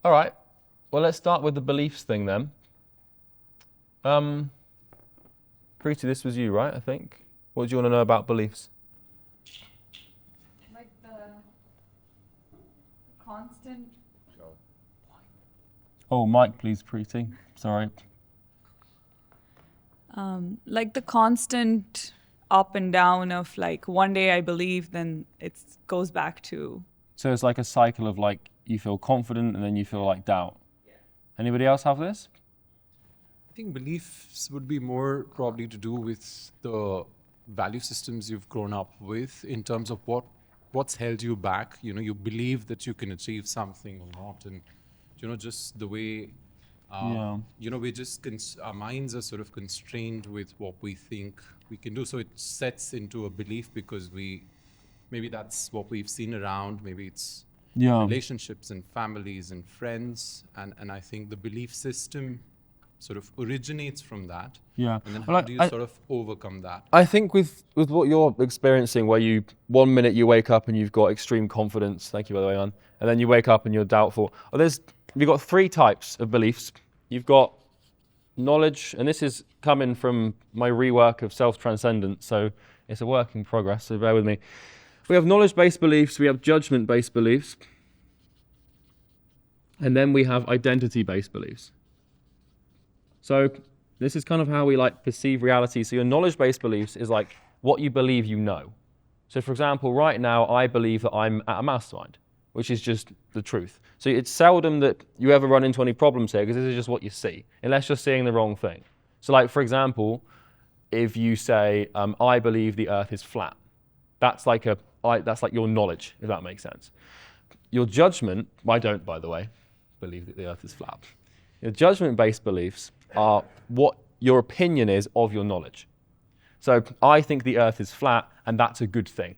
All right. Well, let's start with the beliefs thing then. Preeti, this was you, right? I think. What do you want to know about beliefs? Like the constant. Oh, mic, please, Preeti. Sorry. Like the constant up and down of like one day I believe, then it goes back to. So it's like a cycle of like you feel confident and then you feel like doubt. Yeah. Anybody else have this? I think beliefs would be more probably to do with the value systems you've grown up with in terms of what's held you back. You know, you believe that you can achieve something or not, and just the way. We just our minds are sort of constrained with what we think we can do. So it sets into a belief because maybe that's what we've seen around. Maybe it's relationships and families and friends, and I think the belief system sort of originates from that. Yeah. And then how do you sort of overcome that? I think with what you're experiencing, where 1 minute you wake up and you've got extreme confidence, thank you by the way, man, and then you wake up and you're doubtful. You've got 3 types of beliefs. You've got knowledge, and this is coming from my rework of self-transcendence, so it's a work in progress, so bear with me. We have knowledge-based beliefs, we have judgment-based beliefs, and then we have identity-based beliefs. So this is kind of how we perceive reality. So your knowledge-based beliefs is like what you believe you know. So for example, right now I believe that I'm at a mastermind, which is just the truth. So it's seldom that you ever run into any problems here because this is just what you see, unless you're seeing the wrong thing. So like, for example, if you say, I believe the earth is flat, that's like your knowledge, if that makes sense. Your judgment, I don't, by the way, believe that the earth is flat. Your judgment-based beliefs are what your opinion is of your knowledge. So I think the earth is flat and that's a good thing.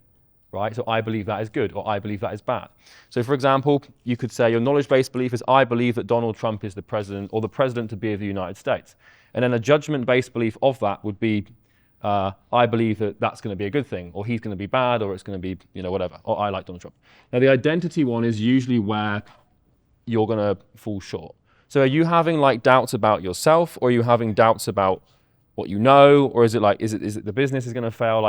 Right? So I believe that is good, or I believe that is bad. So for example, you could say your knowledge-based belief is I believe that Donald Trump is the president, or the president to be of the United States. And then a judgment-based belief of that would be I believe that that's going to be a good thing, or he's going to be bad, or it's going to be, whatever, or I like Donald Trump. Now the identity one is usually where you're going to fall short. So are you having doubts about yourself, or are you having doubts about what you know, or is it the business is going to fail?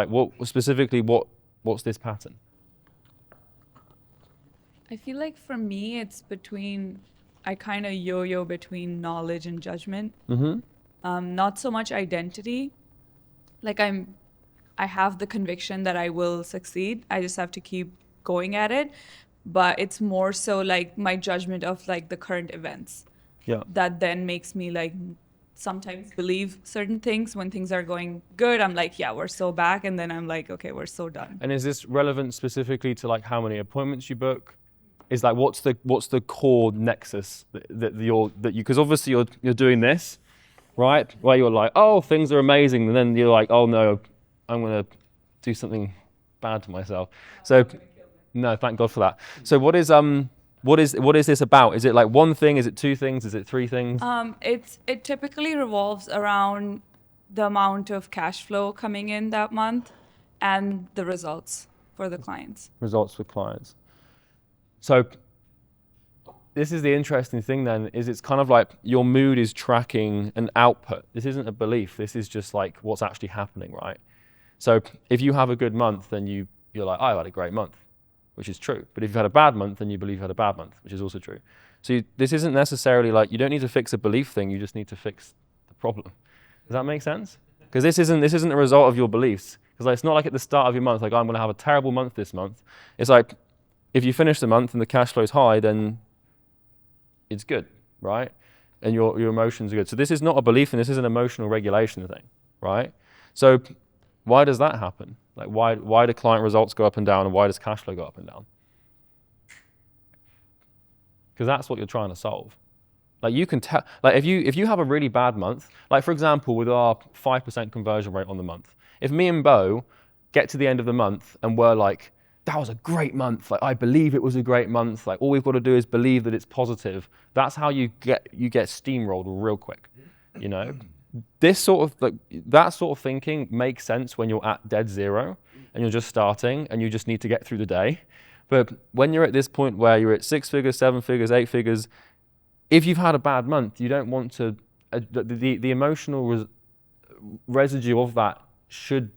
What's this pattern? I feel like for me, it's I kind of yo-yo between knowledge and judgment. Mm-hmm. Not so much identity. Like I have the conviction that I will succeed. I just have to keep going at it. But it's more so like my judgment of the current events. Yeah. That then makes me sometimes believe certain things. When things are going good, I'm like, yeah, we're so back, and then I'm like, okay, we're so done. And is this relevant specifically to how many appointments you book? Is what's the core nexus because obviously you're doing this, right? Where you're like, oh, things are amazing, and then you're like, oh no, I'm gonna do something bad to myself. So no, thank God for that. So what is this about? Is it one thing? Is it 2 things? Is it 3 things? It typically revolves around the amount of cash flow coming in that month and the results for the clients. Results for clients. So this is the interesting thing then, is it's kind of like your mood is tracking an output. This isn't a belief. This is just what's actually happening, right? So if you have a good month, then you're like, I had a great month, which is true. But if you've had a bad month, then you believe you had a bad month, which is also true. So this isn't necessarily you don't need to fix a belief thing, you just need to fix the problem. Does that make sense? Because this isn't a result of your beliefs. Because it's not like at the start of your month, I'm going to have a terrible month this month. It's if you finish the month and the cash flow is high, then it's good, right? And your emotions are good. So this is not a belief, and this is an emotional regulation thing, right? So why does that happen? Why do client results go up and down, and why does cash flow go up and down? Because that's what you're trying to solve. You can tell, if you have a really bad month, for example, with our 5% conversion rate on the month, if me and Bo get to the end of the month and we're like, that was a great month, I believe it was a great month, all we've got to do is believe that it's positive, that's how you get steamrolled real quick, This sort of that sort of thinking makes sense when you're at dead zero and you're just starting and you just need to get through the day. But when you're at this point where you're at 6 figures, 7 figures, 8 figures, if you've had a bad month, you don't want to, the emotional residue of that should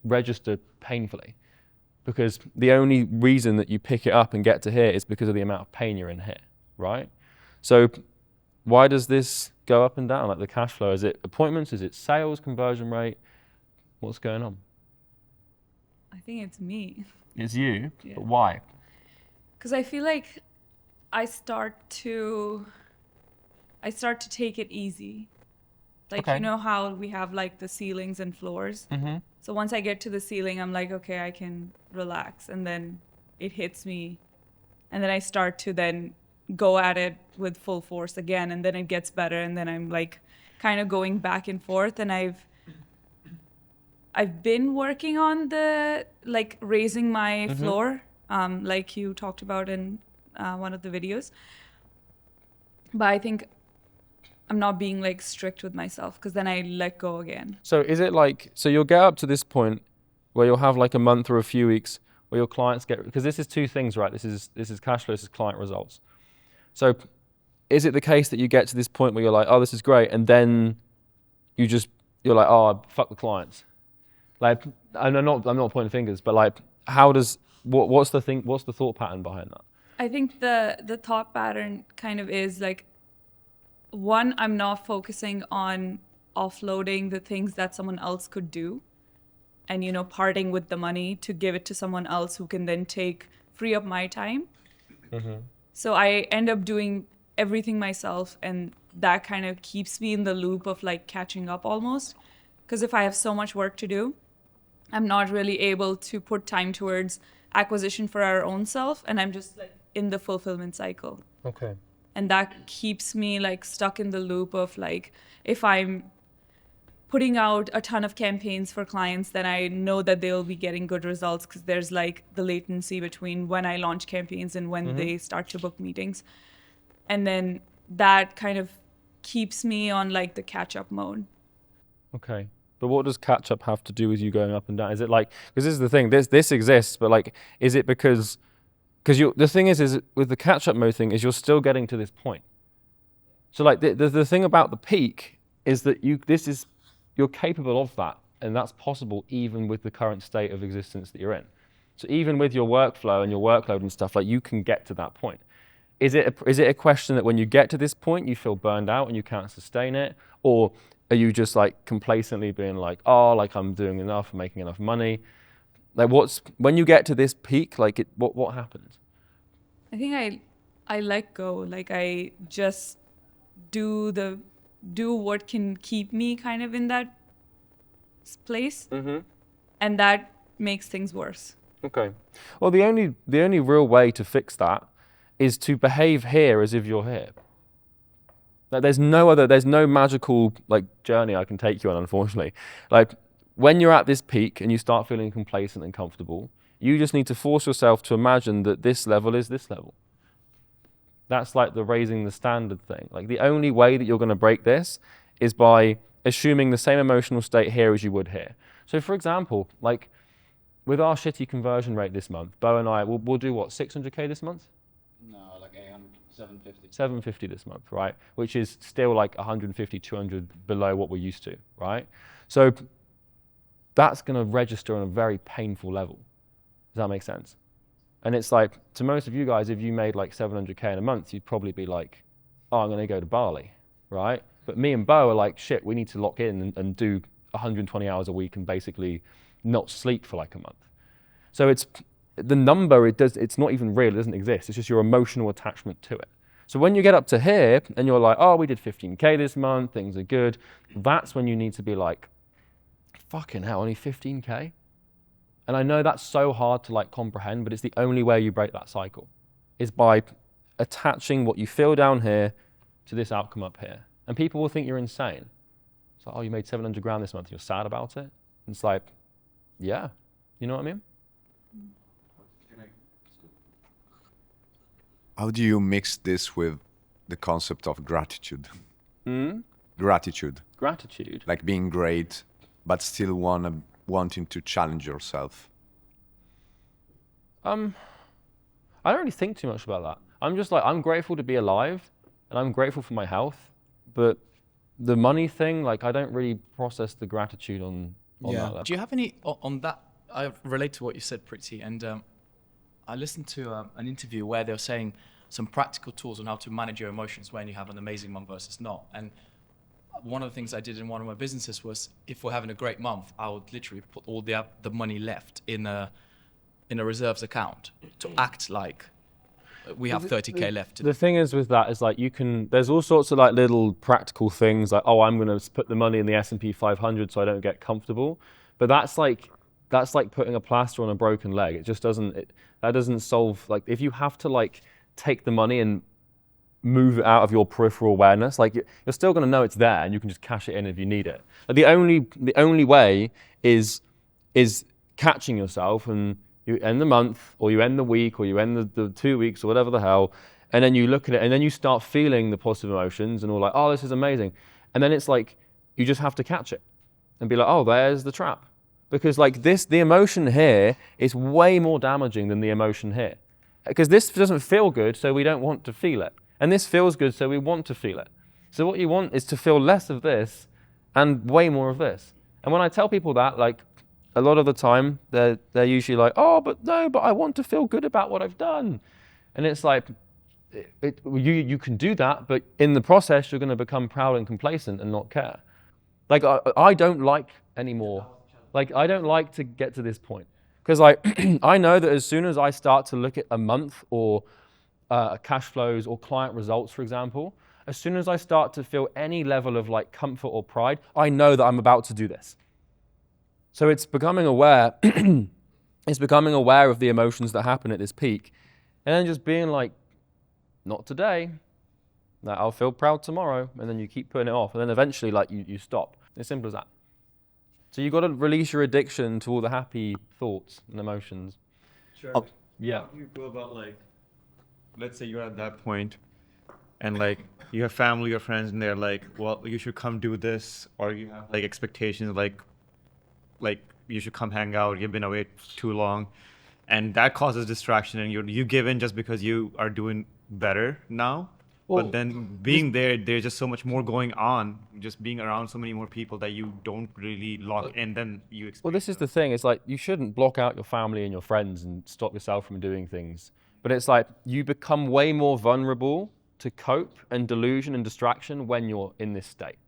register painfully, because the only reason that you pick it up and get to here is because of the amount of pain you're in here, right? So why does this go up and down, like the cash flow? Is it appointments? Is it sales, conversion rate? What's going on? I think it's me. It's you, Yeah. but why? Because I feel like I start to take it easy. Like, Okay. you know how we have like the ceilings and floors? Mm-hmm. So once I get to the ceiling, I'm like, okay, I can relax. And then it hits me. And then I start to then go at it with full force again. And then it gets better. And then I'm like kind of going back and forth. And I've been working on the, like, raising my floor, like you talked about in one of the videos. But I think I'm not being like strict with myself, because then I let go again. So is it like, so you'll get up to this point where you'll have like a month or a few weeks where your clients get, because this is two things, right? This is cash flow, this is client results. So is it the case that you get to this point where you're like, oh, this is great, and then you're like, oh, fuck the clients? Like, I'm not pointing fingers, but like, what's the thought pattern behind that? I think the thought pattern kind of is like, one, I'm not focusing on offloading the things that someone else could do, and, you know, parting with the money to give it to someone else who can then free up my time. So I end up doing everything myself, and that kind of keeps me in the loop of like catching up almost. Because if I have so much work to do, I'm not really able to put time towards acquisition for our own self, and I'm just like in the fulfillment cycle. Okay. And that keeps me like stuck in the loop of like, if I'm putting out a ton of campaigns for clients, then I know that they'll be getting good results, because there's like the latency between when I launch campaigns and when they start to book meetings. And then that kind of keeps me on like the catch-up mode. Okay. But what does catch up have to do with you going up and down? Is it like, because this is the thing, this exists, but like, is it because the thing is with the catch up mode thing is you're still getting to this point. So like the thing about the peak is that you're capable of that, and that's possible even with the current state of existence that you're in. So even with your workflow and your workload and stuff, like, you can get to that point. Is it a question that when you get to this point you feel burned out and you can't sustain it, or are you just like complacently being like, oh, like I'm doing enough, I'm making enough money? Like, when you get to this peak, like what happens? I think I let go. Like, I just do what can keep me kind of in that place, and that makes things worse. Okay. Well, the only real way to fix that is to behave here as if you're here. Like, there's no magical like journey I can take you on, unfortunately. Like, when you're at this peak and you start feeling complacent and comfortable, you just need to force yourself to imagine that this level is this level. That's like the raising the standard thing. Like, the only way that you're going to break this is by assuming the same emotional state here as you would here. So for example, like with our shitty conversion rate this month, Bo and I, we'll do what, 600K this month? No, like 800, 750. 750 this month, right? Which is still like 150, 200 below what we're used to, right? So that's going to register on a very painful level. Does that make sense? And it's like, to most of you guys, if you made like 700K in a month, you'd probably be like, oh, I'm going to go to Bali, right? But me and Bo are like, shit, we need to lock in and do 120 hours a week and basically not sleep for like a month. So it's the number, it's not even real, it doesn't exist. It's just your emotional attachment to it. So when you get up to here and you're like, oh, we did 15K this month, things are good, that's when you need to be like, fucking hell, only 15K? And I know that's so hard to like comprehend, but it's the only way you break that cycle, is by attaching what you feel down here to this outcome up here. And people will think you're insane. It's like, oh, you made 700 grand this month, you're sad about it? And it's like, yeah, you know what I mean? How do you mix this with the concept of gratitude? Gratitude. Gratitude. Like being great, but still wanting to challenge yourself. I don't really think too much about that. I'm just like, I'm grateful to be alive, and I'm grateful for my health, but the money thing, like I don't really process the gratitude on that level. Do you have any on that? I relate to what you said, Priti, and I listened to an interview where they were saying some practical tools on how to manage your emotions when you have an amazing month versus not. And one of the things I did in one of my businesses was, if we're having a great month, I would literally put all the money left in a reserves account to act like we have 30k left. The thing is with that is like there's all sorts of like little practical things like, oh, I'm going to put the money in the S&P 500 so I don't get comfortable. But that's like putting a plaster on a broken leg. It just that doesn't solve, like if you have to like take the money and move it out of your peripheral awareness, like you're still going to know it's there and you can just cash it in if you need it. Like the only way is catching yourself, and you end the month or you end the week or you end the 2 weeks or whatever the hell, and then you look at it and then you start feeling the positive emotions and all like, oh, this is amazing. And then it's like you just have to catch it and be like, oh, there's the trap. Because like the emotion here is way more damaging than the emotion here. Because this doesn't feel good, so we don't want to feel it. And this feels good, so we want to feel it. So what you want is to feel less of this and way more of this. And when I tell people that, like a lot of the time, they're usually like, oh, but I want to feel good about what I've done. And it's like, you can do that, but in the process, you're going to become proud and complacent and not care. Like I don't like anymore. Like I don't like to get to this point. Because like I know that as soon as I start to look at a month or cash flows or client results, for example, as soon as I start to feel any level of like comfort or pride, I know that I'm about to do this. So it's becoming aware, it's becoming aware of the emotions that happen at this peak, and then just being like, not today, that I'll feel proud tomorrow, and then you keep putting it off, and then eventually like you stop. As simple as that. So you've got to release your addiction to all the happy thoughts and emotions. Sure. Yeah. How do you go about, like, let's say you're at that point and like you have family or friends and they're like, well, you should come do this, or you have like expectations like you should come hang out, you've been away too long, and that causes distraction and you give in just because you are doing better now. Well, but then being there's just so much more going on, just being around so many more people that you don't really lock in, then you experience. Well, this is the thing. It's like you shouldn't block out your family and your friends and stop yourself from doing things. But it's like you become way more vulnerable to cope and delusion and distraction when you're in this state.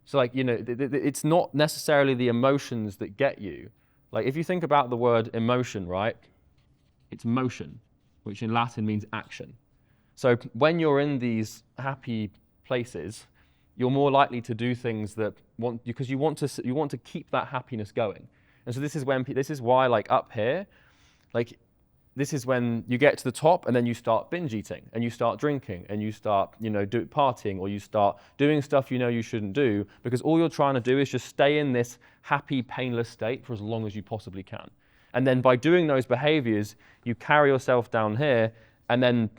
So like, you know, it's not necessarily the emotions that get you. Like if you think about the word emotion, right? It's motion, which in Latin means action. So when you're in these happy places, you're more likely to do things that because you want to keep that happiness going. And so this is why like up here, like this is when you get to the top and then you start binge eating and you start drinking and you start, you know, partying, or you start doing stuff you know you shouldn't do, because all you're trying to do is just stay in this happy, painless state for as long as you possibly can. And then by doing those behaviors, you carry yourself down here, and then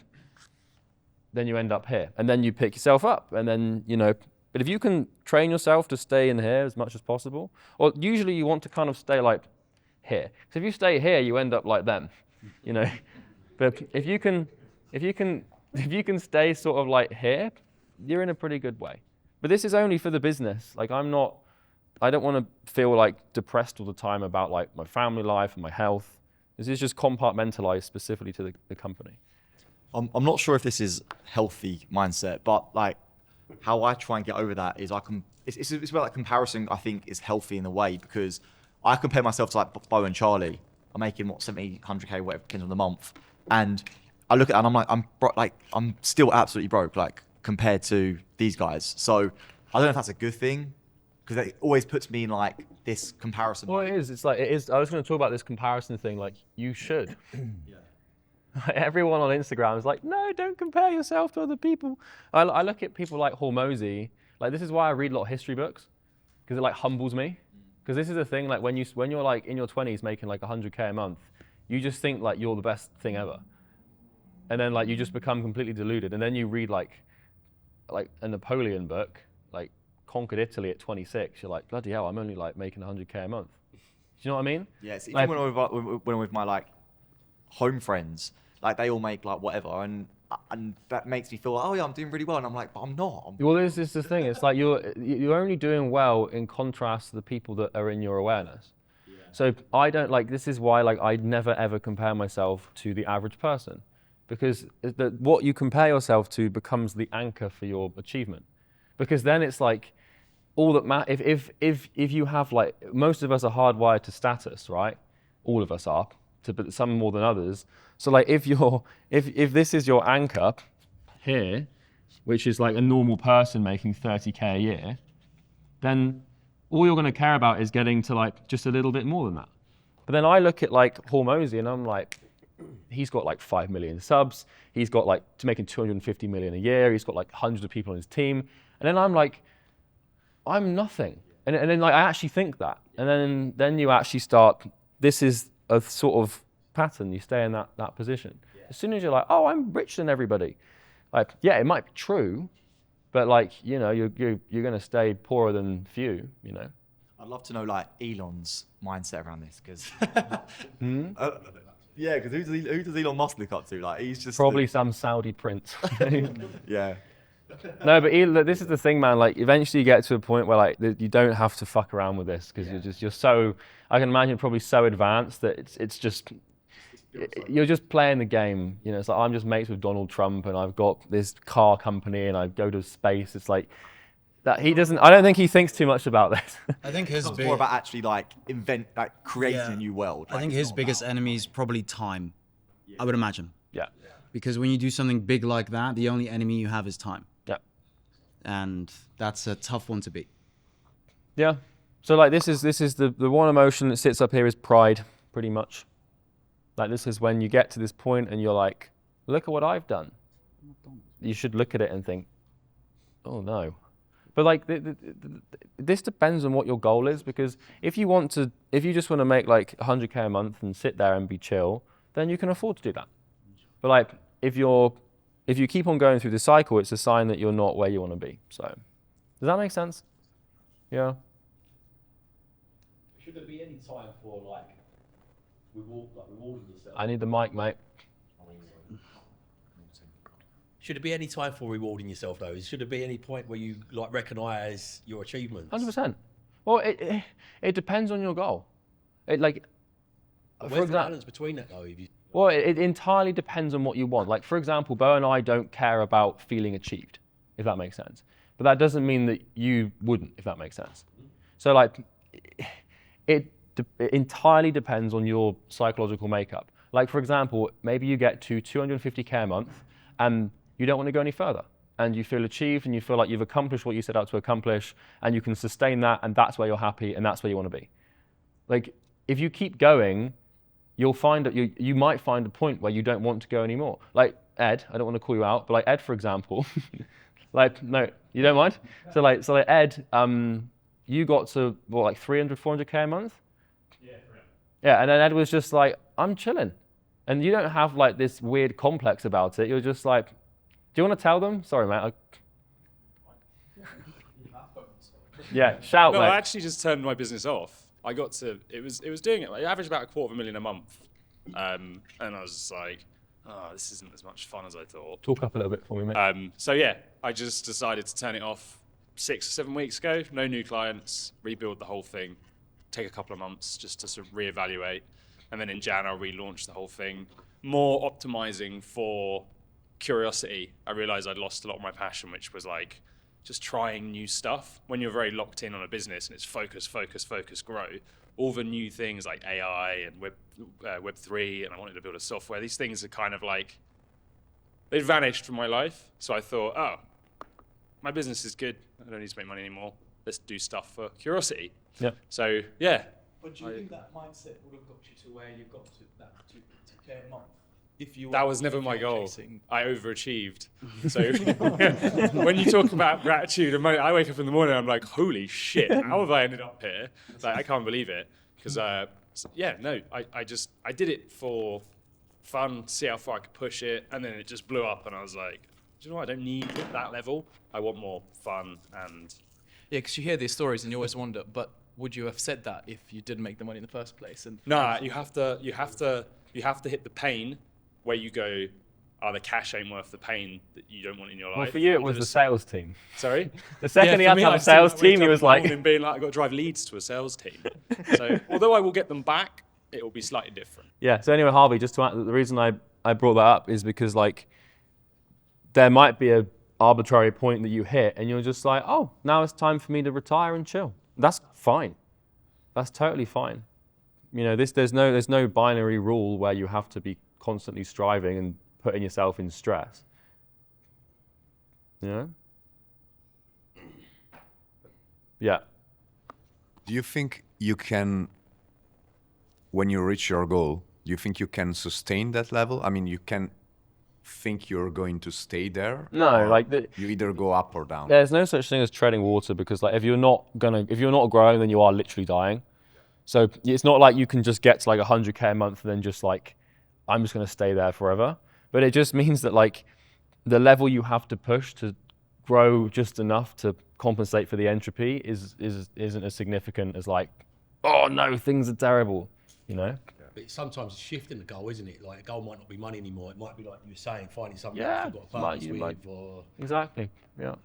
you end up here, and then you pick yourself up, and then, you know, but if you can train yourself to stay in here as much as possible, or usually you want to kind of stay like here. So if you stay here, you end up like them, you know. But if you can stay sort of like here, you're in a pretty good way. But this is only for the business. Like I don't want to feel like depressed all the time about like my family life and my health. This is just compartmentalized specifically to the company. I'm not sure if this is healthy mindset, but like how I try and get over that is it's about like comparison. I think is healthy in a way, because I compare myself to like Bo and Charlie. I'm making what 70, 100k, whatever, end of the month, and I look at it and I'm like I'm still absolutely broke, like compared to these guys. So I don't know if that's a good thing, because it always puts me in like this comparison. Well, it is. It's like it is. I was going to talk about this comparison thing. Like you should. Yeah. Everyone on Instagram is like, no, don't compare yourself to other people. I look at people like Hormozy. Like this is why I read a lot of history books, because it like humbles me. Because this is the thing, like when you're like in your 20s making like 100k a month, you just think like you're the best thing ever. And then like you just become completely deluded. And then you read like a Napoleon book, like conquered Italy at 26. You're like, bloody hell, I'm only like making 100k a month. Do you know what I mean? Yeah, it's like, even when I'm with my like home friends, like they all make like whatever, and and that makes me feel, oh yeah, I'm doing really well, and I'm like, but I'm not. Well, this is the thing. It's like you're only doing well in contrast to the people that are in your awareness. So I don't like. This is why like I never ever compare myself to the average person, because what you compare yourself to becomes the anchor for your achievement. Because then it's like all that if you have like, most of us are hardwired to status, right? All of us are, but some more than others. So like if this is your anchor here, which is like a normal person making 30K a year, then all you're going to care about is getting to like just a little bit more than that. But then I look at like Hormozy and I'm like, he's got like 5 million subs. He's got like making 250 million a year. He's got like hundreds of people on his team. And then I'm like, I'm nothing. And then like I actually think that. And then you actually start, this is a sort of pattern. You stay in that position. As soon as you're like, oh, I'm richer than everybody. Like, yeah, it might be true, but like, you know, you're going to stay poorer than few, you know. I'd love to know like Elon's mindset around this, because yeah, because who does Elon Musk look up to? Like, he's just probably some Saudi prince. Yeah. No, but this is the thing, man. Like, eventually you get to a point where like you don't have to fuck around with this, because you're so. I can imagine probably so advanced that it's just. You're just playing the game, you know. It's like I'm just mates with Donald Trump, and I've got this car company, and I go to space. It's like that. He doesn't. I don't think he thinks too much about this. I think his It's more about actually like creating a new world. I think his biggest enemy is probably time. I would imagine. Yeah. Because when you do something big like that, the only enemy you have is time. Yeah. And that's a tough one to beat. Yeah. So like this is the one emotion that sits up here is pride, pretty much. Like this is when you get to this point and you're like, look at what I've done. You should look at it and think, oh no. But like this depends on what your goal is, because if you just want to make like 100K a month and sit there and be chill, then you can afford to do that. But like if you keep on going through the cycle, it's a sign that you're not where you want to be. So does that make sense? Yeah. Should there be any time for like rewarding yourself? I need the mic, mate. Should there be any time for rewarding yourself though? Should there be any point where you like recognise your achievements? 100%. Well, it depends on your goal. Where's the balance between that though? Well, it entirely depends on what you want. Like, for example, Bo and I don't care about feeling achieved, if that makes sense. But that doesn't mean that you wouldn't, if that makes sense. So, like, it entirely depends on your psychological makeup. Like, for example, maybe you get to 250K a month and you don't want to go any further. And you feel achieved and you feel like you've accomplished what you set out to accomplish, and you can sustain that, and that's where you're happy and that's where you want to be. Like, if you keep going, you'll find that you might find a point where you don't want to go anymore. Like Ed, I don't want to call you out, but like Ed, for example, like, no, you don't mind? So like Ed, you got to what, like 300, 400K a month? Yeah, correct. Yeah, and then Ed was just like, I'm chilling. And you don't have like this weird complex about it. You're just like, do you want to tell them? Sorry, mate. Yeah, shout, No, mate. I actually just turned my business off. I got to, it was doing it, like, it averaged about $250,000 a month. And I was just like, oh, this isn't as much fun as I thought. Talk up a little bit for me, mate. So yeah, I just decided to turn it off 6 or 7 weeks ago. No new clients, rebuild the whole thing, take a couple of months just to sort of reevaluate. And then in Jan, I'll relaunch the whole thing. More optimizing for curiosity. I realized I'd lost a lot of my passion, which was like, just trying new stuff. When you're very locked in on a business and it's focus, grow, all the new things like AI and Web3, and I wanted to build a software, these things are kind of like, they'd vanished from my life. So I thought, oh, my business is good. I don't need to make money anymore. Let's do stuff for curiosity. Yeah. So, yeah. But do you think that mindset would have got you to where you've got to that 2K a month? That was never my goal. I overachieved. So when you talk about gratitude, I wake up in the morning, I'm like, holy shit, how have I ended up here? Like, I can't believe it. Because, I did it for fun, see how far I could push it. And then it just blew up. And I was like, do you know what? I don't need that level. I want more fun. And yeah, because you hear these stories and you always wonder, but would you have said that if you didn't make the money in the first place? And nah, you have to hit the pain where you go, the cash ain't worth the pain that you don't want in your life. Well, for you, it Or was the just- sales team. Sorry? The second he had to have a sales team, he was like... being like, I've got to drive leads to a sales team. So although I will get them back, it will be slightly different. Yeah, so anyway, Harvey, just to add, the reason I brought that up is because like there might be a arbitrary point that you hit and you're just like, oh, now it's time for me to retire and chill. That's fine. That's totally fine. You know, there's no binary rule where you have to be constantly striving and putting yourself in stress. You know? Yeah. Do you think you can, when you reach your goal, do you think you can sustain that level? I mean, you can think you're going to stay there? No, like you either go up or down. There's no such thing as treading water because like if you're not growing, then you are literally dying. So it's not like you can just get to like 100K a month and then just like, I'm just going to stay there forever. But it just means that like the level you have to push to grow just enough to compensate for the entropy isn't as significant as like, oh no, things are terrible, you know? But sometimes it's shifting the goal, isn't it? Like a goal might not be money anymore. It might be like you were saying, finding something else you've got a purpose with. Or... Exactly, yeah.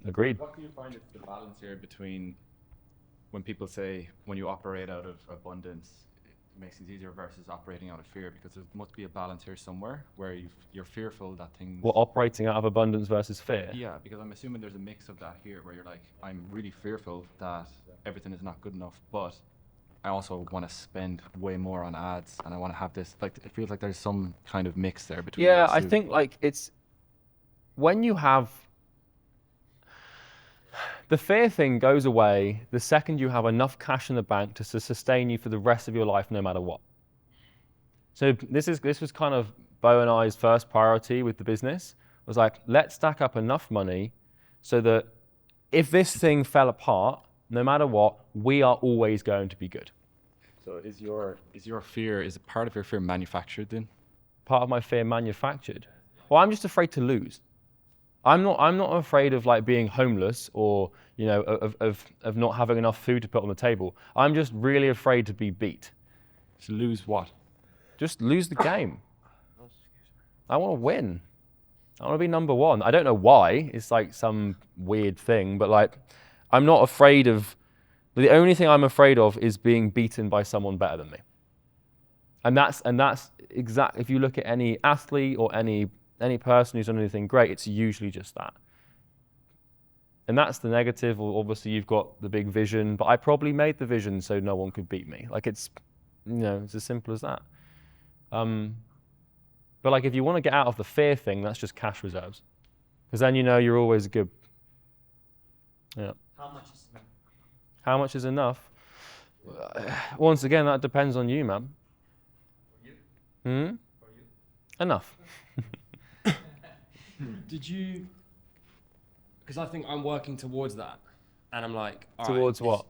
Agreed. What do you find is the balance here between when people say when you operate out of abundance, it makes things easier versus operating out of fear? Because there must be a balance here somewhere where you're fearful that things... Well, operating out of abundance versus fear? Yeah, because I'm assuming there's a mix of that here where you're like, I'm really fearful that everything is not good enough, but I also want to spend way more on ads and I want to have this, like, it feels like there's some kind of mix there between Yeah, those I two. think like it's, when you have, the fear thing goes away the second you have enough cash in the bank to sustain you for the rest of your life no matter what. So this was kind of Bo and I's first priority with the business, was like, let's stack up enough money so that if this thing fell apart, no matter what, we are always going to be good. So is your fear, is a part of your fear manufactured then? Part of my fear manufactured? Well, I'm just afraid to lose. I'm not afraid of like being homeless or, you know, of not having enough food to put on the table. I'm just really afraid to be beat. To lose what? Just lose the game. I want to win. I want to be number one. I don't know why. It's like some weird thing, but like, I'm not afraid of, the only thing I'm afraid of is being beaten by someone better than me. And that's exact, if you look at any athlete or any person who's done anything great, it's usually just that. And that's the negative. Obviously you've got the big vision, but I probably made the vision so no one could beat me. Like it's, you know, it's as simple as that. But like if you want to get out of the fear thing, that's just cash reserves. Because then you know you're always good. Yeah. How much is enough? How much is enough? Once again, that depends on you, man. For you? Hmm? For you? Enough. Did you? Because I think I'm working towards that, and I'm like, all right, Towards what?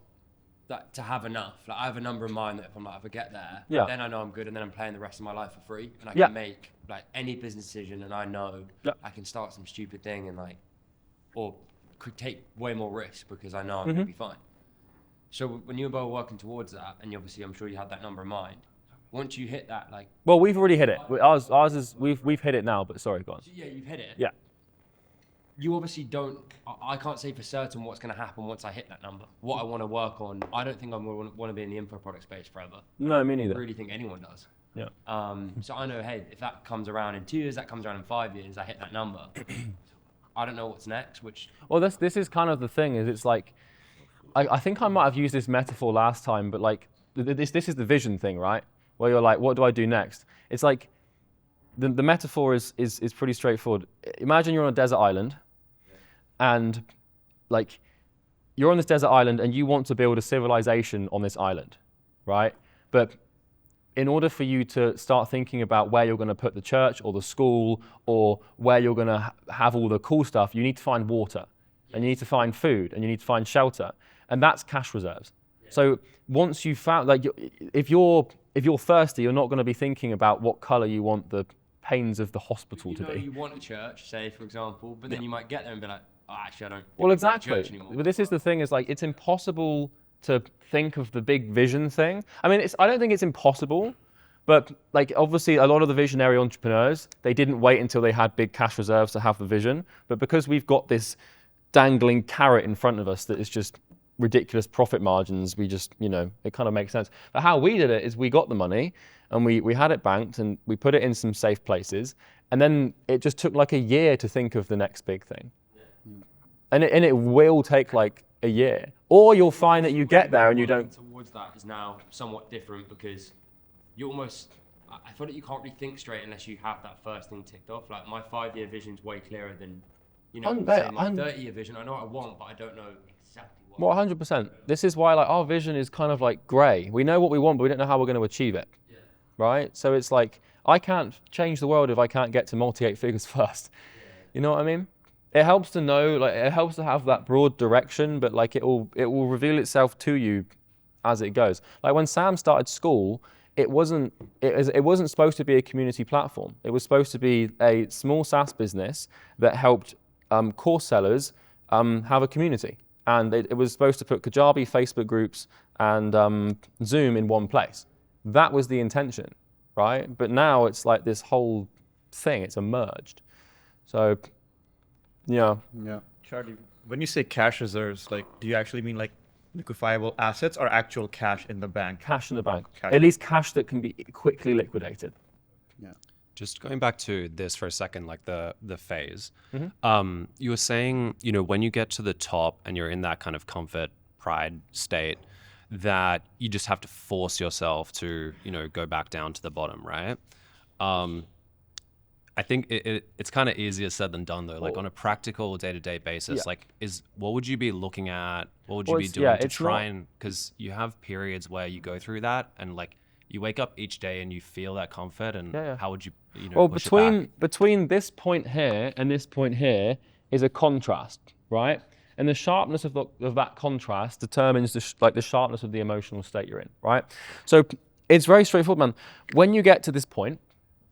That to have enough. Like I have a number in mind that if I get there, Yeah. then I know I'm good, and then I'm playing the rest of my life for free, and I Yeah. can make like any business decision, and I know Yeah. I can start some stupid thing and like, or could take way more risk because I know I'm Mm-hmm. gonna be fine. So when you were both working towards that, and obviously I'm sure you had that number in mind. Once you hit that, like, Well, we've already hit it. Ours is we've hit it now. But sorry, go on. yeah, you've hit it. Yeah. You obviously don't. I can't say for certain what's going to happen once I hit that number. What I want to work on. I don't think I'm going to want to be in the info product space forever. No, me I neither. really think anyone does. Yeah. So I know, hey, if that comes around in 2 years, that comes around in 5 years, I hit that number. I don't know what's next. Which. Well, this is kind of the thing. Is it's like, I think I might have used this metaphor last time, but like this is the vision thing, right? Where you're like, what do I do next? It's like, the metaphor is pretty straightforward. Imagine you're on a desert island, and like, you're on this desert island and you want to build a civilization on this island, right? But in order for you to start thinking about where you're going to put the church or the school or where you're going to have all the cool stuff, you need to find water, and you need to find food, and you need to find shelter, and that's cash reserves. So once you've found, like, if you're thirsty, you're not going to be thinking about what color you want the panes of the hospital to be. You want a church, say for example, but then you might get there and be like, oh, actually, I don't. Well, want a exactly. church anymore. But this is the thing: is like, it's impossible to think of the big vision thing. I mean, I don't think it's impossible, But like obviously a lot of the visionary entrepreneurs, they didn't wait until they had big cash reserves to have the vision. But because we've got this dangling carrot in front of us that is just ridiculous profit margins, we just, it kind of makes sense. But how we did it is we got the money and we had it banked and we put it in some safe places. And then it just took like a year to think of the next big thing. And it will take like a year. Or you'll find that you get there and you don't. Towards that is now somewhat different because you almost, I feel like you can't really think straight unless you have that first thing ticked off. Like my 5-year vision's way clearer than, say my 30-year vision. I know what I want, but I don't know exactly what. Well, 100%. This is why like our vision is kind of like grey. We know what we want, but we don't know how we're going to achieve it. Yeah. Right? So it's like, I can't change the world if I can't get to multi-8 figures first. Yeah. You know what I mean? It helps to know, like it helps to have that broad direction, but like it will reveal itself to you as it goes. Like when Sam started school, it wasn't supposed to be a community platform. It was supposed to be a small SaaS business that helped course sellers have a community. And it was supposed to put Kajabi, Facebook groups, and Zoom in one place. That was the intention, right? But now it's like this whole thing, it's emerged. So, yeah. Charlie, when you say cash reserves, like, do you actually mean like liquefiable assets or actual cash in the bank? Cash in the bank. At least cash that can be quickly liquidated. Yeah. Just going back to this for a second, like the phase. Mm-hmm. You were saying, when you get to the top and you're in that kind of comfort, pride state, that you just have to force yourself to, go back down to the bottom, right? I think it's kind of easier said than done though. Like on a practical day-to-day basis, like what would you be looking at? What would you be doing to try and, because you have periods where you go through that and like you wake up each day and you feel that comfort and how would you, well, push it back? between this point here and this point here is a contrast, right? And the sharpness of that contrast determines the sharpness of the emotional state you're in, right? So it's very straightforward, man. When you get to this point,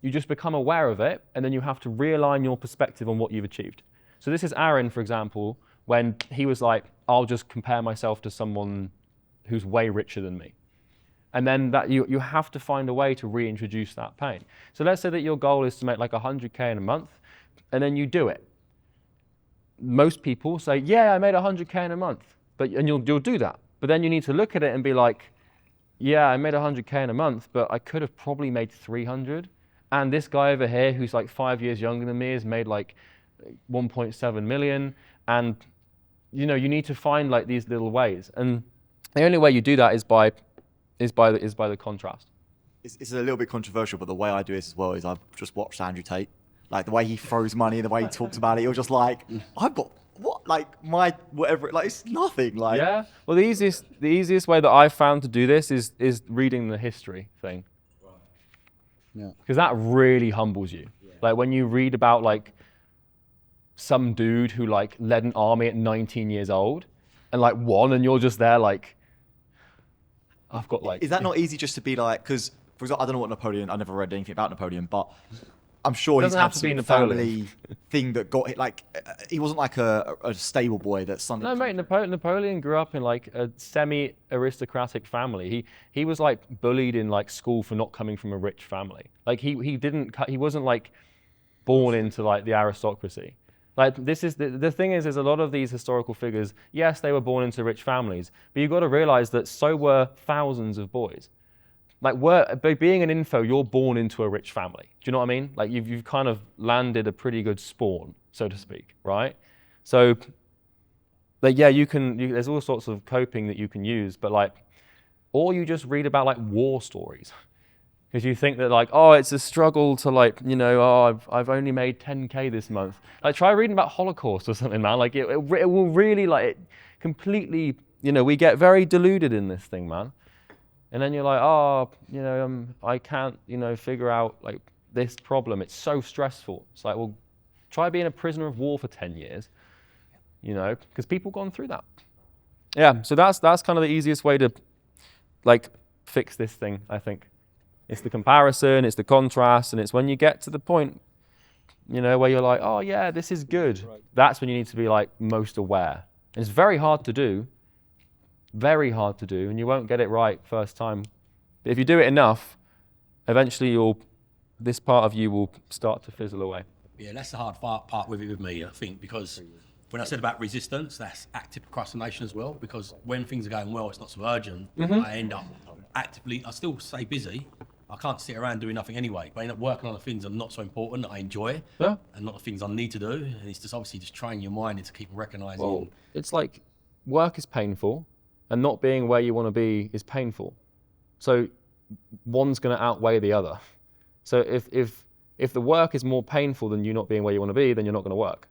you just become aware of it, and then you have to realign your perspective on what you've achieved. So this is Aaron, for example, when he was like, I'll just compare myself to someone who's way richer than me. And then that you have to find a way to reintroduce that pain. So let's say that your goal is to make like 100K in a month, and then you do it. Most people say, yeah, I made 100K in a month, and you'll do that. But then you need to look at it and be like, yeah, I made 100K in a month, but I could have probably made 300. And this guy over here, who's like 5 years younger than me, has made like 1.7 million. And you need to find like these little ways. And the only way you do that is by the contrast. It's a little bit controversial, but the way I do this as well is I've just watched Andrew Tate. Like the way he throws money, the way he talks about it, you're just like, I've got what, like my whatever, like it's nothing. Like yeah. Well, the easiest way that I've found to do this is reading the history thing. Yeah. Because that really humbles you. Yeah. Like when you read about like some dude who like led an army at 19 years old and like won, and you're just there like, I've got like. Is that not easy just to be like? Because for example, I don't know what Napoleon. I never read anything about Napoleon, but I'm sure he's had some family thing that got it. Like he wasn't like a stable boy that suddenly. No, mate. Napoleon grew up in like a semi-aristocratic family. He was like bullied in like school for not coming from a rich family. Like he wasn't like born into like the aristocracy. Like this is the thing is a lot of these historical figures. Yes, they were born into rich families, but you've got to realize that so were thousands of boys. Like by being an info, you're born into a rich family. Do you know what I mean? Like you've kind of landed a pretty good spawn, so to speak, right? So, like yeah, there's all sorts of coping that you can use, but like, or you just read about like war stories, because you think that like, oh, it's a struggle to like, I've only made 10K this month. Like try reading about Holocaust or something, man. Like it will really like it completely. We get very deluded in this thing, man. And then you're like, I can't, figure out like this problem. It's so stressful. It's like, well, try being a prisoner of war for 10 years, because people gone through that. Yeah, so that's kind of the easiest way to like fix this thing, I think. It's the comparison, it's the contrast, and it's when you get to the point, where you're like, oh yeah, this is good. Right. That's when you need to be like most aware. And it's very hard to do. Very hard to do, and you won't get it right first time. But if you do it enough, eventually this part of you will start to fizzle away. Yeah, that's the hard part with it with me, I think, because when I said about resistance, that's active procrastination as well, because when things are going well, it's not so urgent. I end up I still stay busy. I can't sit around doing nothing anyway, but I end up working on the things that are not so important that I enjoy, and not the things I need to do. And it's just obviously just training your mind to keep recognizing. Well, it's like work is painful, and not being where you want to be is painful. So one's going to outweigh the other. So if the work is more painful than you not being where you want to be, then you're not going to work.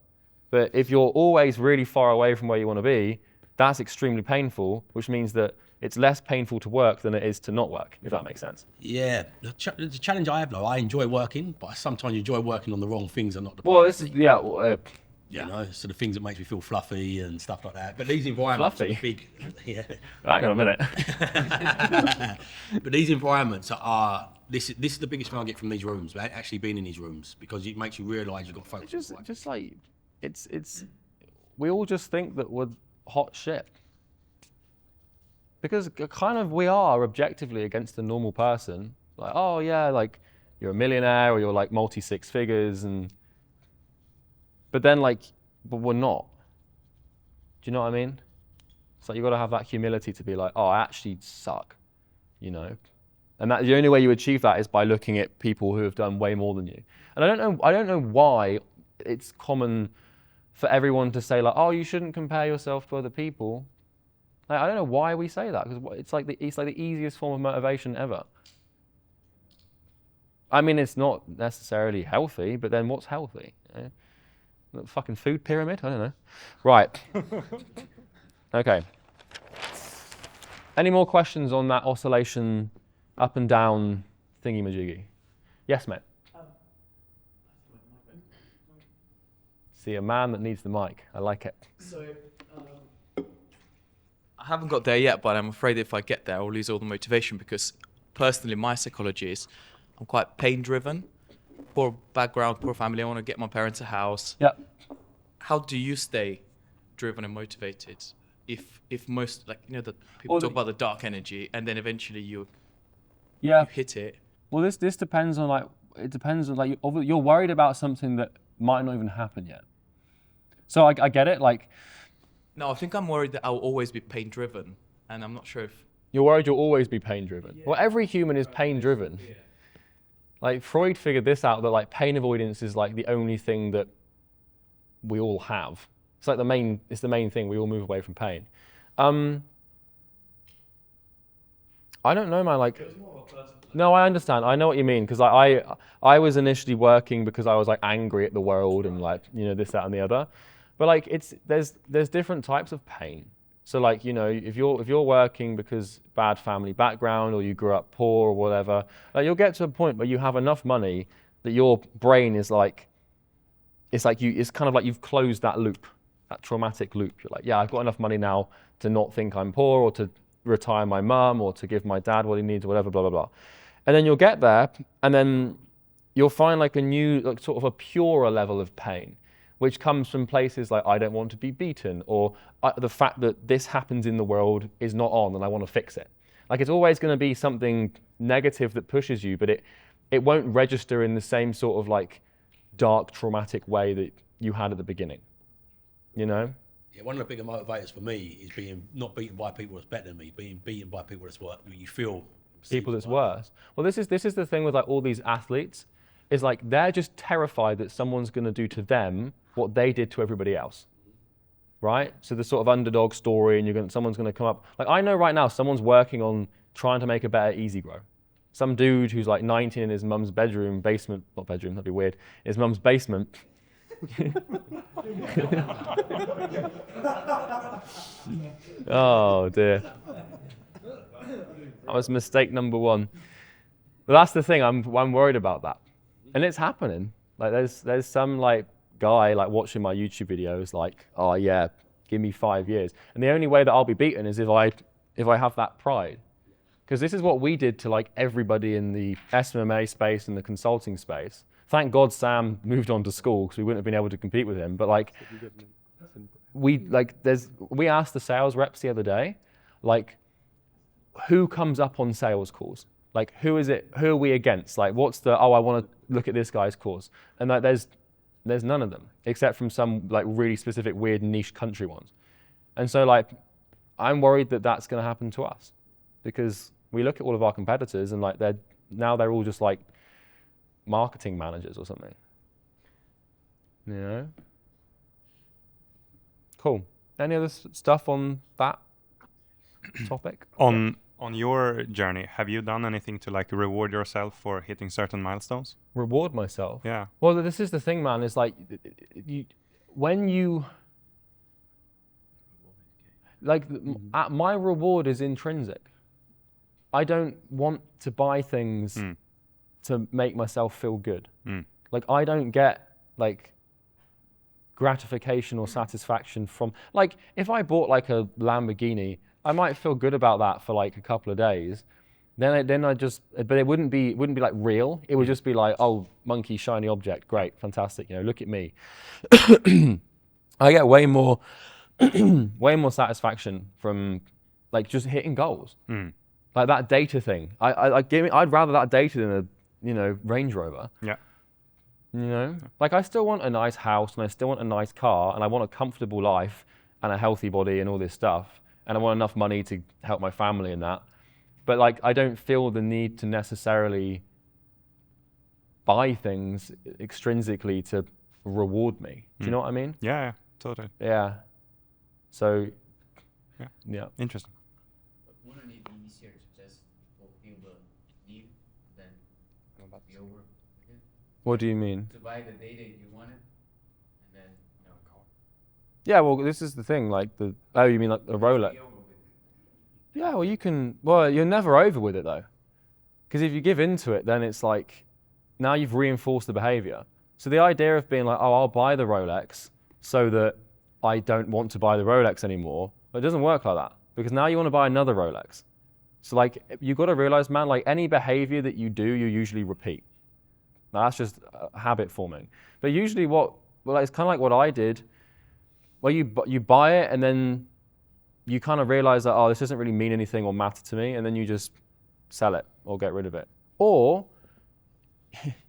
But if you're always really far away from where you want to be, that's extremely painful, which means that it's less painful to work than it is to not work, if that makes sense. Yeah, the challenge I have though, I enjoy working, but I sometimes enjoy working on the wrong things and not the. Well, this is you know, so the things that makes me feel fluffy and stuff like that. But these environments are big. Yeah. Hang on a minute. But these environments are. This is the biggest thing I get from these rooms, actually being in these rooms, because it makes you realise you've got to focus. Just like it's we all just think that we're hot shit. Because kind of we are objectively against the normal person. Like, oh yeah, like you're a millionaire or you're like multi-six figures, but then but we're not. Do you know what I mean? It's like you got to have that humility to be like, oh, I actually suck, you know. And that the only way you achieve that is by looking at people who have done way more than you. And I don't know why it's common for everyone to say like, oh, you shouldn't compare yourself to other people. Like, I don't know why we say that, because it's like the easiest form of motivation ever. I mean, it's not necessarily healthy, but then what's healthy? The fucking food pyramid? I don't know. Right. Okay. Any more questions on that oscillation up and down thingy-majiggy? Yes, mate. See, a man that needs the mic. I like it. So, I haven't got there yet, but I'm afraid if I get there, I'll lose all the motivation, because personally, my psychology is I'm quite pain-driven. Poor background, poor family. I want to get my parents a house. Yeah. How do you stay driven and motivated if most, like, you know, the people talk about the dark energy, and then eventually you hit it? Well, this depends on you're worried about something that might not even happen yet. So I get it, like. No, I think I'm worried that I'll always be pain-driven, and I'm not sure if. You're worried you'll always be pain-driven. Yeah. Well, every human is pain-driven. Yeah. Like Freud figured this out, that like pain avoidance is like the only thing that we all have. It's like the main thing. We all move away from pain. I don't know, man. Like, no, I understand. I know what you mean, because I was initially working because I was like angry at the world and like, you know, this, that, and the other. But like there's different types of pain. So like, you know, if you're working because bad family background or you grew up poor or whatever, like you'll get to a point where you have enough money that your brain is like, it's kind of like you've closed that loop, that traumatic loop. You're like, yeah, I've got enough money now to not think I'm poor, or to retire my mum, or to give my dad what he needs, or whatever, blah, blah, blah. And then you'll get there, and then you'll find like a new, like sort of a purer level of pain, which comes from places like, I don't want to be beaten, or the fact that this happens in the world is not on and I want to fix it. Like, it's always going to be something negative that pushes you, but it won't register in the same sort of like dark, traumatic way that you had at the beginning, you know? Yeah, one of the bigger motivators for me is being not beaten by people that's better than me, being beaten by people that's worse. You feel people that's worse. Well, this is the thing with like all these athletes, is like they're just terrified that someone's going to do to them what they did to everybody else, right? So the sort of underdog story, and someone's going to come up. Like, I know right now someone's working on trying to make a better Easy Grow. Some dude who's like 19 in his mum's basement, not bedroom, that'd be weird, his mum's basement. Oh dear. That was mistake number one. But that's the thing, I'm worried about that. And it's happening. Like there's some like guy like watching my YouTube videos like, oh yeah, give me 5 years. And the only way that I'll be beaten is if I have that pride. Because this is what we did to like everybody in the SMMA space and the consulting space. Thank God Sam moved on to school, because we wouldn't have been able to compete with him. But like, we asked the sales reps the other day, like, who comes up on sales calls? Like, who is it? Who are we against? Like, what's the, oh, I want to look at this guy's course. And like, there's none of them, except from some like really specific weird niche country ones. And so like, I'm worried that that's going to happen to us, because we look at all of our competitors and like they're all just like marketing managers or something. You know? Cool. Any other stuff on that topic? On your journey, have you done anything to like reward yourself for hitting certain milestones? Reward myself? Yeah. Well, this is the thing, man. Is like, my reward is intrinsic. I don't want to buy things to make myself feel good. Like, I don't get like gratification or satisfaction from, like, if I bought like a Lamborghini, I might feel good about that for like a couple of days. But it wouldn't be like real. It would just be like, oh, monkey, shiny object, great, fantastic. You know, look at me. I get way more satisfaction from like just hitting goals. Like that data thing. I'd rather that data than a Range Rover. Yeah. You know, like I still want a nice house and I still want a nice car and I want a comfortable life and a healthy body and all this stuff. And I want enough money to help my family and that. But like, I don't feel the need to necessarily buy things extrinsically to reward me. Do you know what I mean? Yeah, totally. Yeah. So, yeah. Interesting. But wouldn't it be easier to just fulfill the need than be over it? What do you mean? To buy the data you wanted, and then Yeah, well, this is the thing, like you mean like the Rolex? Yeah, well, you're never over with it though. Because if you give into it, then it's like, now you've reinforced the behavior. So the idea of being like, oh, I'll buy the Rolex so that I don't want to buy the Rolex anymore, well, it doesn't work like that. Because now you want to buy another Rolex. So like, you've got to realize, man, like any behavior that you do, you usually repeat. Now that's just habit forming. But usually it's kind of like what I did, where you buy it and then you kind of realize that, oh, this doesn't really mean anything or matter to me, and then you just sell it or get rid of it. Or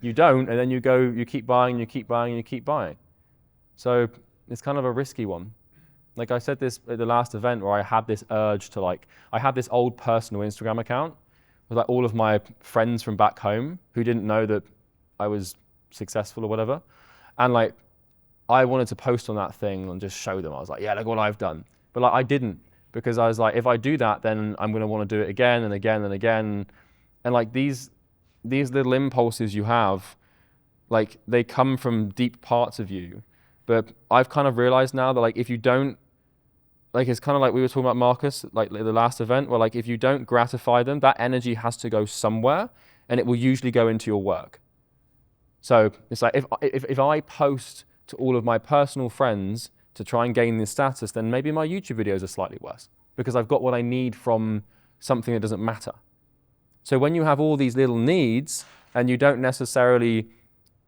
you don't, and then you keep buying, you keep buying, and you keep buying. So it's kind of a risky one. Like I said this at the last event where I had this urge to I had this old personal Instagram account with like all of my friends from back home who didn't know that I was successful or whatever. And like, I wanted to post on that thing and just show them. I was like, yeah, look what I've done. But like, I didn't, because I was like, if I do that, then I'm going to want to do it again and again and again. And like these little impulses you have, like they come from deep parts of you. But I've kind of realized now that like, if you don't, like, it's kind of like we were talking about Marcus, like the last event, where like, if you don't gratify them, that energy has to go somewhere and it will usually go into your work. So it's like, if I post to all of my personal friends to try and gain this status, then maybe my YouTube videos are slightly worse because I've got what I need from something that doesn't matter. So when you have all these little needs and you don't necessarily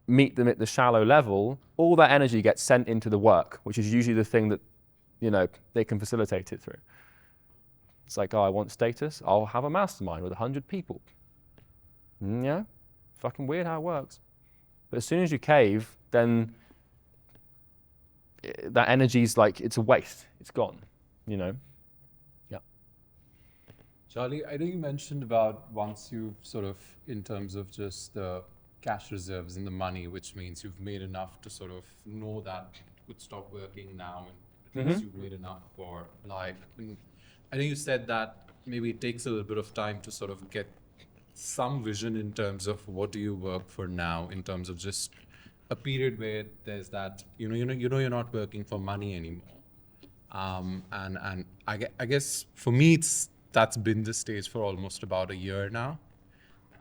meet them at the shallow level, all that energy gets sent into the work, which is usually the thing that, you know, they can facilitate it through. It's like, oh, I want status, I'll have a mastermind with 100 people. Yeah, fucking weird how it works. But as soon as you cave, then that energy's like, it's a waste. It's gone, you know? Yeah. Charlie, I know you mentioned about once you've sort of, in terms of just the cash reserves and the money, which means you've made enough to sort of know that you could stop working now, and at least you've made enough for life. And I know you said that maybe it takes a little bit of time to sort of get some vision in terms of what do you work for now, in terms of just a period where there's that, you know you're not working for money anymore. And I guess for me, that's been the stage for almost about a year now.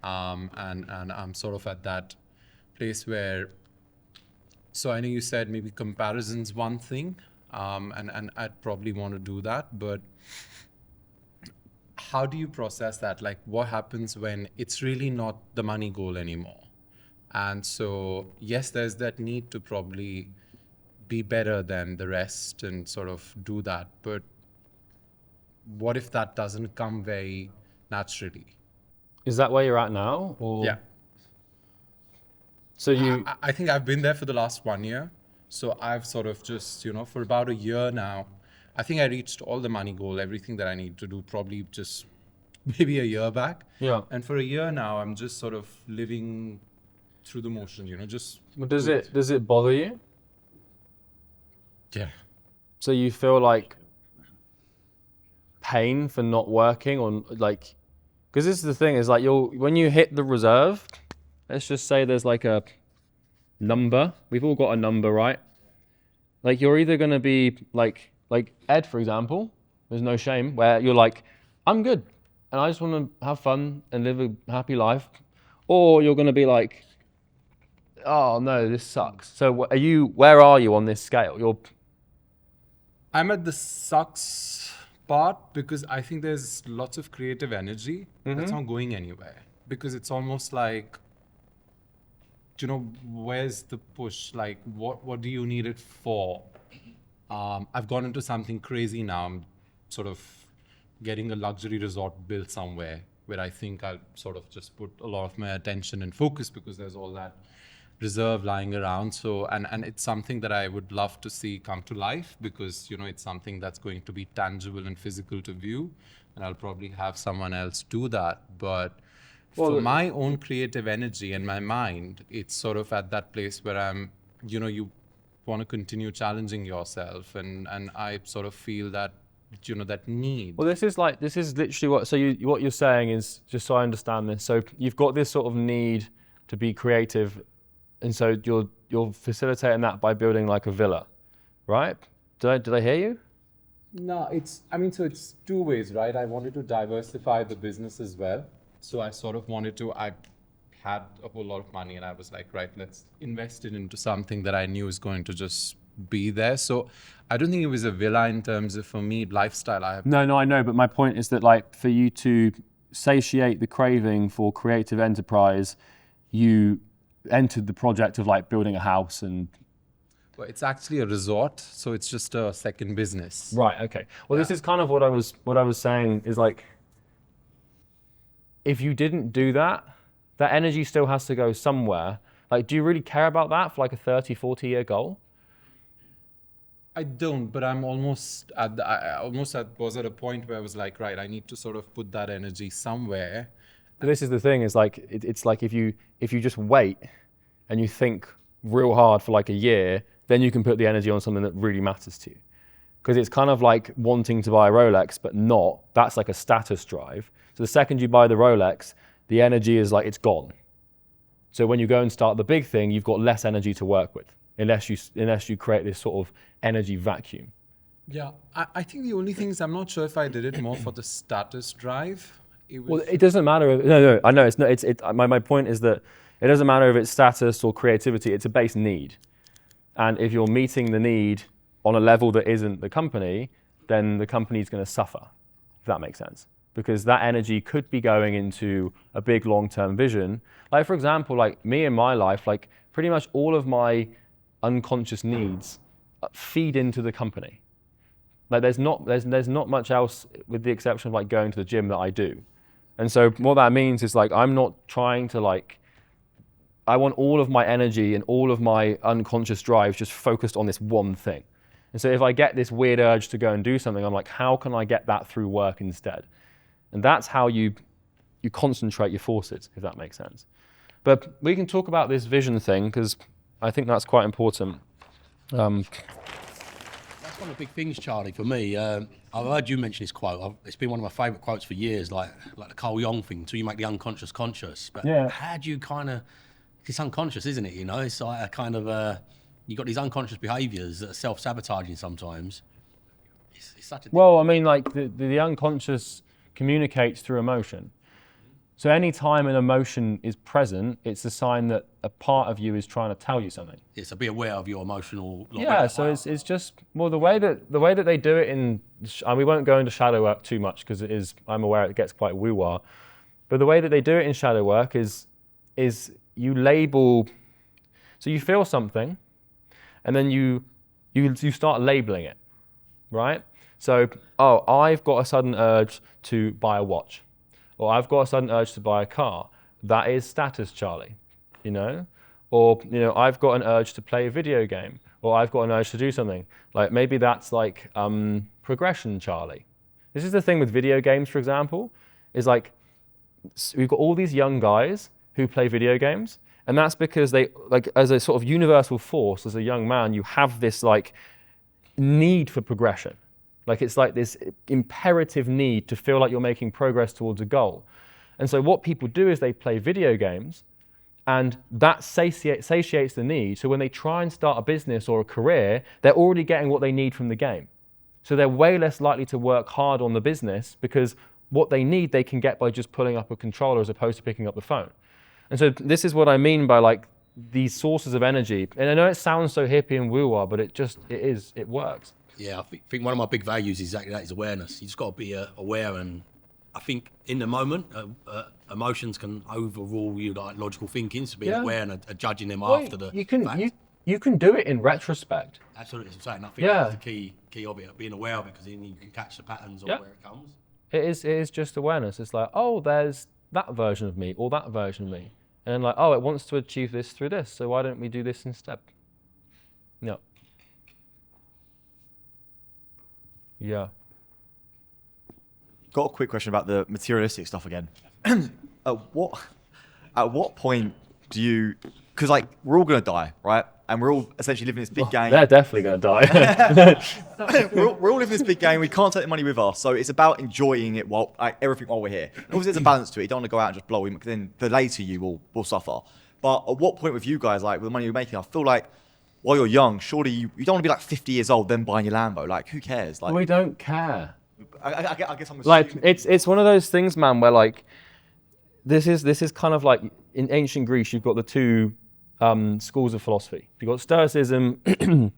And I'm sort of at that place where, so I know you said maybe comparison's one thing, and I'd probably want to do that, but how do you process that? Like, what happens when it's really not the money goal anymore? And so, yes, there's that need to probably be better than the rest and sort of do that. But what if that doesn't come very naturally? Is that where you're at now? Or? Yeah. So you... I think I've been there for the last 1 year. So I've sort of just, for about a year now, I think I reached all the money goal, everything that I need to do, probably just maybe a year back. Yeah. And for a year now, I'm just sort of living through the motions, just... Well, does it bother you? Yeah. So you feel like pain for not working on like, because this is the thing is like when you hit the reserve, let's just say there's like a number. We've all got a number, right? Like you're either going to be like Ed, for example, there's no shame, where you're like, I'm good and I just want to have fun and live a happy life. Or you're going to be like, oh no, this sucks. So where are you on this scale? I'm at the sucks part because I think there's lots of creative energy that's not going anywhere. Because it's almost like, where's the push? Like, what do you need it for? I've gone into something crazy now. I'm sort of getting a luxury resort built somewhere where I think I'll sort of just put a lot of my attention and focus because there's all that reserve lying around. So, and it's something that I would love to see come to life because, it's something that's going to be tangible and physical to view. And I'll probably have someone else do that. But for my own creative energy and my mind, it's sort of at that place where I'm, you want to continue challenging yourself. And I sort of feel that, that need. Well, this is literally what you're saying is, just so I understand this. So you've got this sort of need to be creative. And so you're facilitating that by building like a villa, right? Did I hear you? No, so it's two ways, right? I wanted to diversify the business as well. So I sort of I had a whole lot of money and I was like, right, let's invest it into something that I knew is going to just be there. So I don't think it was a villa in terms of, for me, lifestyle. No, I know. But my point is that like for you to satiate the craving for creative enterprise, you entered the project of like building a house and... Well, it's actually a resort, so it's just a second business. Right, okay. Well, This is kind of what I was saying is like, if you didn't do that, that energy still has to go somewhere. Like, do you really care about that for like a 30, 40 year goal? I don't, but I'm almost was at a point where I was like, right, I need to sort of put that energy somewhere. But this is the thing, is like, it's like if you just wait and you think real hard for like a year, then you can put the energy on something that really matters to you. Because it's kind of like wanting to buy a Rolex, but not. That's like a status drive. So the second you buy the Rolex, the energy is like, it's gone. So when you go and start the big thing, you've got less energy to work with, unless you create this sort of energy vacuum. Yeah, I think the only thing is I'm not sure if I did it more for the status drive. Well, it doesn't matter. No, I know it's not. My point is that it doesn't matter if it's status or creativity. It's a base need, and if you're meeting the need on a level that isn't the company, then the company's going to suffer. If that makes sense, because that energy could be going into a big long-term vision. Like for example, like me in my life, like pretty much all of my unconscious needs feed into the company. Like there's not much else, with the exception of like going to the gym, that I do. And so what that means is like, I'm not trying to like, I want all of my energy and all of my unconscious drives just focused on this one thing. And so if I get this weird urge to go and do something, I'm like, how can I get that through work instead? And that's how you concentrate your forces, if that makes sense. But we can talk about this vision thing, because I think that's quite important. That's one of the big things, Charlie, for me. I've heard you mention this quote. It's been one of my favourite quotes for years, like the Carl Jung thing, until you make the unconscious conscious. But yeah. How do you kind of, it's unconscious, isn't it? It's like a kind of, you've got these unconscious behaviours that are self-sabotaging sometimes. It's such a... Well, I mean, like the unconscious communicates through emotion. So any time an emotion is present, it's a sign that a part of you is trying to tell you something. Yeah, so be aware of your emotional... Yeah, so it's just, well, the way that they do it in, we won't go into shadow work too much because I'm aware it gets quite woo-wah, but the way that they do it in shadow work is you label, so you feel something, and then you start labeling it, right? So, oh, I've got a sudden urge to buy a watch. or I've got a sudden urge to buy a car. That is status, Charlie, you know? Or, you know, I've got an urge to play a video game, or I've got an urge to do something. Like maybe that's like progression, Charlie. This is the thing with video games, for example, is like we've got all these young guys who play video games, and that's because they, like, as a sort of universal force, as a young man, you have this like need for progression. Like it's like this imperative need to feel like you're making progress towards a goal. And so what people do is they play video games, and that satiates the need. So when they try and start a business or a career, they're already getting what they need from the game. So they're way less likely to work hard on the business because what they need they can get by just pulling up a controller as opposed to picking up the phone. And so this is what I mean by like these sources of energy. And I know it sounds so hippie and woo-wah, but it works. Yeah, I think one of my big values is exactly that, is awareness. You just got to be aware, and I think in the moment, emotions can overrule you, like logical thinking. So being aware and judging them after the fact. You can do it in retrospect. Absolutely, as I'm saying. I think that's the key of it, being aware of it, because then you can catch the patterns of where it comes. It is just awareness. It's like, oh, there's that version of me or that version of me. And then like, oh, it wants to achieve this through this, so why don't we do this instead? No. Yeah. Got a quick question about the materialistic stuff again. At what point do you, because like we're all going to die, right? And we're all essentially living this big game. They're definitely going to die. we're all living this big game. We can't take the money with us. So it's about enjoying it while everything while we're here. Obviously, there's a balance to it. You don't want to go out and just blow it, because then the later you will suffer. But at what point with you guys, like with the money you're making, I feel like while you're young, surely you don't want to be like 50 years old then buying your Lambo. Like, who cares? Like, we don't care. I guess I'm like it's one of those things, man, where like this is kind of like in ancient Greece, you've got the two schools of philosophy. You've got Stoicism and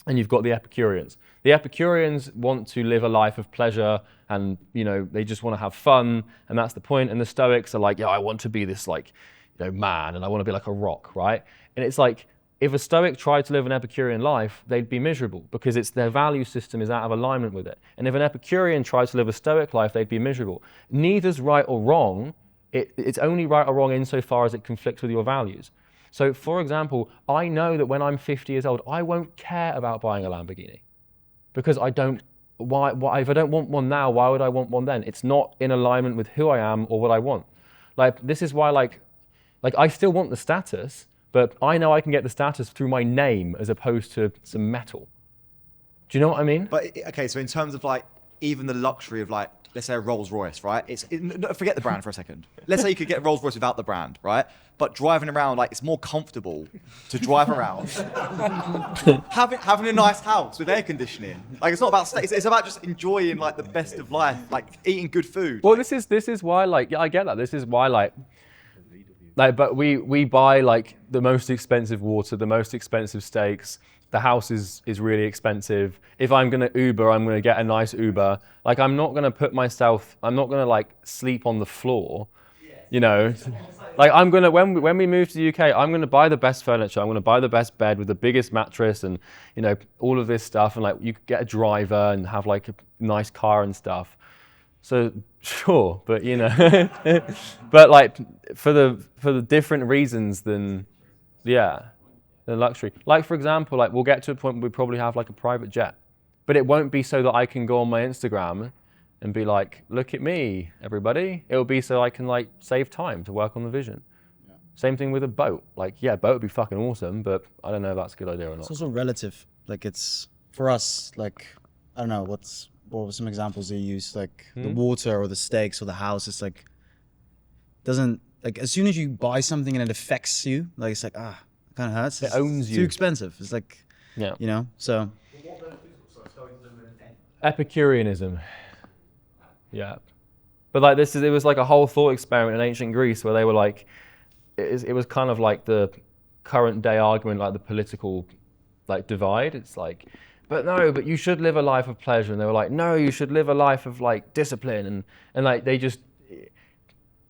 you've got the Epicureans. The Epicureans want to live a life of pleasure, and you know they just want to have fun, and that's the point. And the Stoics are like, yeah, I want to be this like, you know, man, and I want to be like a rock, right? And it's like, if a Stoic tried to live an Epicurean life, they'd be miserable because their value system is out of alignment with it. And if an Epicurean tries to live a Stoic life, they'd be miserable. Neither's right or wrong. It's only right or wrong insofar as it conflicts with your values. So, for example, I know that when I'm 50 years old, I won't care about buying a Lamborghini because I don't. Why? If I don't want one now, why would I want one then? It's not in alignment with who I am or what I want. Like this is why, like I still want the status. But I know I can get the status through my name as opposed to some metal. Do you know what I mean? But okay, so in terms of like even the luxury of like, let's say a Rolls Royce, right? Forget the brand for a second. Let's say you could get a Rolls Royce without the brand, right? But driving around, like it's more comfortable to drive around. having a nice house with air conditioning. Like it's not about it's about just enjoying like the best of life, like eating good food. Well, this is why like I get that. This is why like but we buy like the most expensive water, the most expensive steaks. The house is really expensive. If I'm gonna Uber, I'm gonna get a nice Uber. Like I'm not gonna like sleep on the floor, you know. Like I'm gonna when we move to the UK, I'm gonna buy the best furniture. I'm gonna buy the best bed with the biggest mattress and you know all of this stuff. And like you could get a driver and have like a nice car and stuff. So sure, but you know, but like for the different reasons than, the luxury. Like for example, like we'll get to a point where we probably have like a private jet, but it won't be so that I can go on my Instagram and be like, look at me, everybody. It will be so I can like save time to work on the vision. Yeah. Same thing with a boat. Like yeah, boat would be fucking awesome, but I don't know if that's a good idea or not. It's also relative. Like it's for us. Like I don't know what were some examples they use, like the water or the steaks or the house. It's like doesn't like as soon as you buy something and it affects you, like it's like it kind of hurts. It owns you. Too expensive. It's like you know. So Epicureanism. Yeah, but like it was like a whole thought experiment in ancient Greece where they were like, it was kind of like the current day argument, like the political like divide. It's like, but you should live a life of pleasure. And they were like, no, you should live a life of like discipline. And like they just,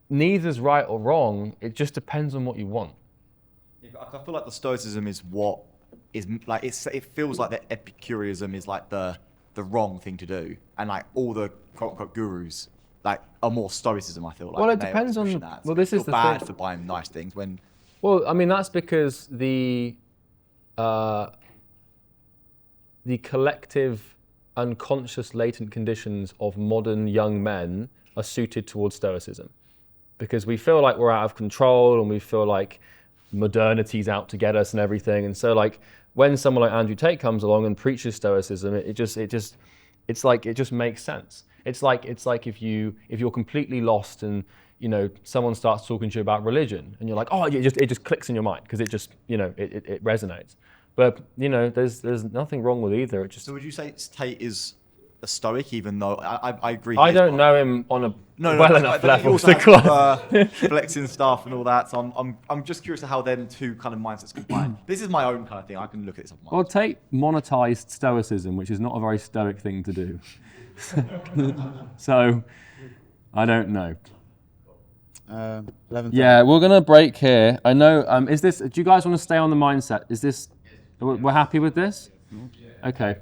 neither's right or wrong. It just depends on what you want. I feel like the Stoicism is what is like, it feels like the Epicureanism is like the wrong thing to do. And like all the quote unquote gurus like a more stoicism. I feel like. Well, it They depends push on. that. Well, So this I is feel the bad thing. for buying nice things when. Well, I mean that's because the collective unconscious latent conditions of modern young men are suited towards stoicism, because we feel like we're out of control and we feel like modernity's out to get us and everything. And so like when someone like Andrew Tate comes along and preaches stoicism, it just makes sense. It's like if you're completely lost and someone starts talking to you about religion and you're like, oh, it just clicks in your mind because it just it resonates. But there's nothing wrong with either. It just. So would you say Tate is a stoic, even though I agree? I don't know him on a enough but level he also to class. flexing stuff and all that. So I'm just curious to how them two kind of mindsets combine. This is my own kind of thing. I can look at this. Well, Tate monetized stoicism, which is not a very stoic thing to do. So I don't know. 11:30. Yeah, we're gonna break here. I know. Do you guys want to stay on the mindset? Is this? We're happy with this? Okay.